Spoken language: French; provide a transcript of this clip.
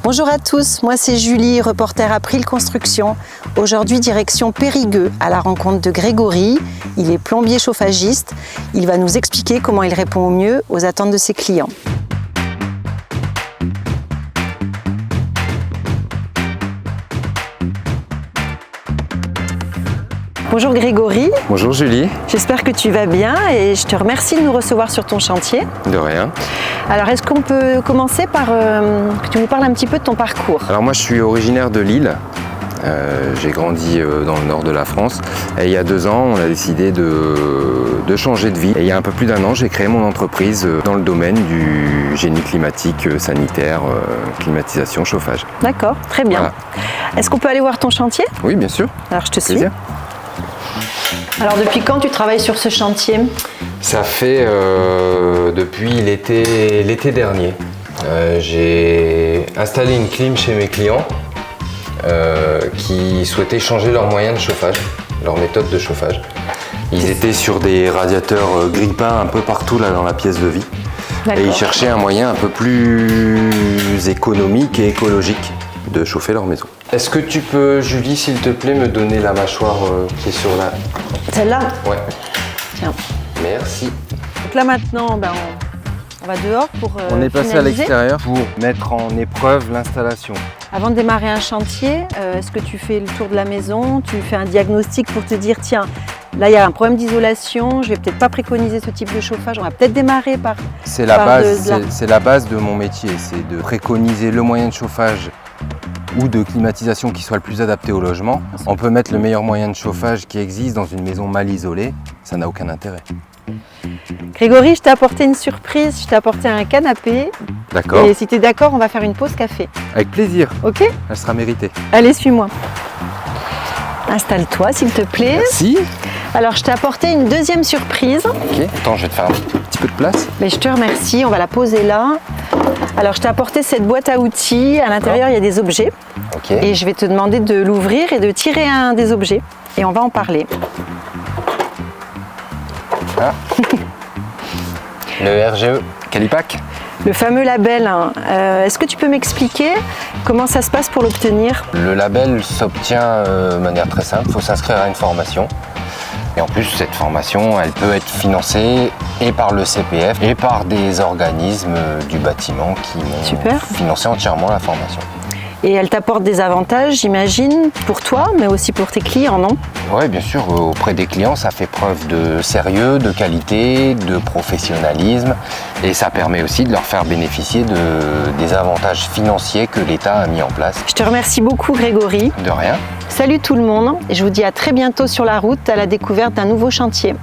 Bonjour à tous, moi c'est Julie, reporter April Construction. Aujourd'hui direction Périgueux à la rencontre de Grégory. Il est plombier chauffagiste. Il va nous expliquer comment il répond au mieux aux attentes de ses clients. Bonjour Grégory. Bonjour Julie. J'espère que tu vas bien et je te remercie de nous recevoir sur ton chantier. De rien. Alors est-ce qu'on peut commencer par que tu nous parles un petit peu de ton parcours? Alors moi je suis originaire de Lille. J'ai grandi dans le nord de la France et il y a 2 ans on a décidé de changer de vie. Et il y a un peu plus d'1 an j'ai créé mon entreprise dans le domaine du génie climatique, sanitaire, climatisation, chauffage. D'accord, très bien. Voilà. Est-ce qu'on peut aller voir ton chantier? Oui bien sûr. Alors je te suis. Plaisir. Alors depuis quand tu travailles sur ce chantier? Ça fait depuis l'été dernier. J'ai installé une clim chez mes clients qui souhaitaient changer leurs moyens de chauffage, leur méthode de chauffage. Ils étaient sur des radiateurs grille-pain un peu partout là dans la pièce de vie. Et ils cherchaient un moyen un peu plus économique et écologique de chauffer leur maison. Est-ce que tu peux, Julie, s'il te plaît, me donner la mâchoire qui est sur la... Celle-là? Ouais. Tiens. Merci. Donc là maintenant, on va dehors pour On est passé à finaliser. l'extérieur pour mettre en épreuve l'installation. Avant de démarrer un chantier, est-ce que tu fais le tour de la maison? Tu fais un diagnostic pour te dire, tiens, là il y a un problème d'isolation, je vais peut-être pas préconiser ce type de chauffage, on va peut-être démarrer par... C'est la base de mon métier, c'est de préconiser le moyen de chauffage ou de climatisation qui soit le plus adapté au logement. On peut mettre le meilleur moyen de chauffage qui existe dans une maison mal isolée, ça n'a aucun intérêt. Grégory, je t'ai apporté une surprise, je t'ai apporté un canapé. D'accord. Et si tu es d'accord, on va faire une pause café. Avec plaisir. Ok? Elle sera méritée. Allez, suis-moi. Installe-toi, s'il te plaît. Merci. Alors, je t'ai apporté une deuxième surprise. Ok, attends, je vais te faire un petit peu de place. Mais je te remercie, on va la poser là. Alors, je t'ai apporté cette boîte à outils. À l'intérieur, il y a des objets. Ok. Et je vais te demander de l'ouvrir et de tirer un des objets. Et on va en parler. Ah. Le RGE Calipac. Le fameux label, hein. Est-ce que tu peux m'expliquer comment ça se passe pour l'obtenir? Le label s'obtient de manière très simple, il faut s'inscrire à une formation. Et en plus, cette formation, elle peut être financée et par le CPF et par des organismes du bâtiment qui m'ont financé entièrement la formation. Et elle t'apporte des avantages, j'imagine, pour toi, mais aussi pour tes clients, non? Oui, bien sûr. Auprès des clients, ça fait preuve de sérieux, de qualité, de professionnalisme. Et ça permet aussi de leur faire bénéficier des avantages financiers que l'État a mis en place. Je te remercie beaucoup, Grégory. De rien. Salut tout le monde. Et je vous dis à très bientôt sur la route à la découverte d'un nouveau chantier.